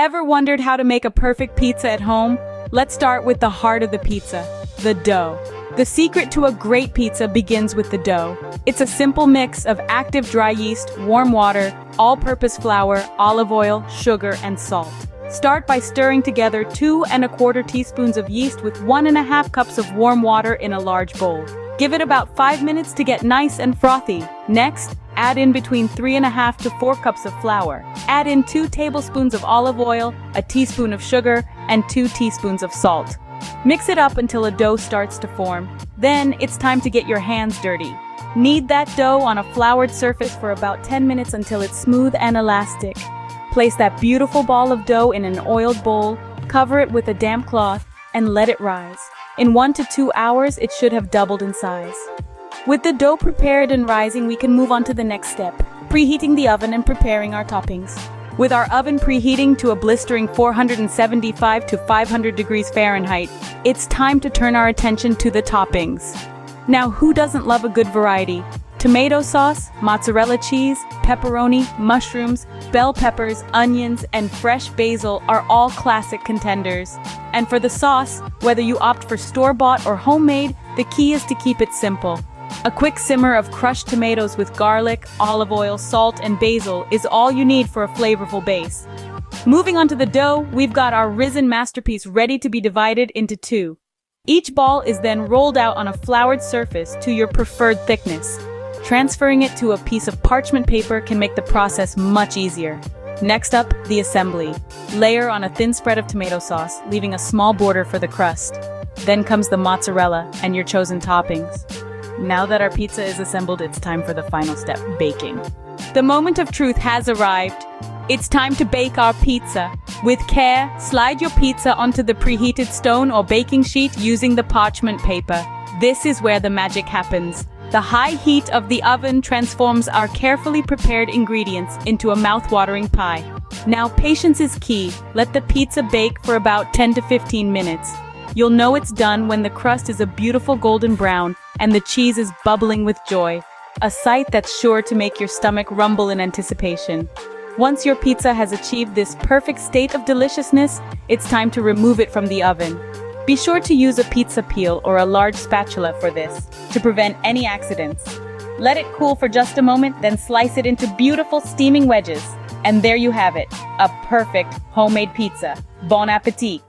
Ever wondered how to make a perfect pizza at home? Let's start with the heart of the pizza, the dough. The secret to a great pizza begins with the dough. It's a simple mix of active dry yeast, warm water, all-purpose flour, olive oil, sugar, and salt. Start by stirring together 2¼ teaspoons of yeast with 1½ cups of warm water in a large bowl. Give it about 5 minutes to get nice and frothy. Next, add in between 3½ to 4 cups of flour. Add in 2 tablespoons of olive oil, a teaspoon of sugar, and 2 teaspoons of salt. Mix it up until a dough starts to form. Then it's time to get your hands dirty. Knead that dough on a floured surface for about 10 minutes until it's smooth and elastic. Place that beautiful ball of dough in an oiled bowl, cover it with a damp cloth, and let it rise. In 1 to 2 hours, it should have doubled in size. With the dough prepared and rising, we can move on to the next step, preheating the oven and preparing our toppings. With our oven preheating to a blistering 475 to 500 degrees Fahrenheit, it's time to turn our attention to the toppings. Now, who doesn't love a good variety? Tomato sauce, mozzarella cheese, pepperoni, mushrooms, bell peppers, onions, and fresh basil are all classic contenders. And for the sauce, whether you opt for store-bought or homemade, the key is to keep it simple. A quick simmer of crushed tomatoes with garlic, olive oil, salt, and basil is all you need for a flavorful base. Moving on to the dough, we've got our risen masterpiece ready to be divided into 2. Each ball is then rolled out on a floured surface to your preferred thickness. Transferring it to a piece of parchment paper can make the process much easier. Next up, the assembly. Layer on a thin spread of tomato sauce, leaving a small border for the crust. Then comes the mozzarella and your chosen toppings. Now that our pizza is assembled, it's time for the final step, baking. The moment of truth has arrived. It's time to bake our pizza. With care, slide your pizza onto the preheated stone or baking sheet using the parchment paper. This is where the magic happens. The high heat of the oven transforms our carefully prepared ingredients into a mouth-watering pie. Now, patience is key. Let the pizza bake for about 10 to 15 minutes. You'll know it's done when the crust is a beautiful golden brown and the cheese is bubbling with joy. A sight that's sure to make your stomach rumble in anticipation. Once your pizza has achieved this perfect state of deliciousness, it's time to remove it from the oven. Be sure to use a pizza peel or a large spatula for this, to prevent any accidents. Let it cool for just a moment, then slice it into beautiful steaming wedges. And there you have it, a perfect homemade pizza. Bon appétit!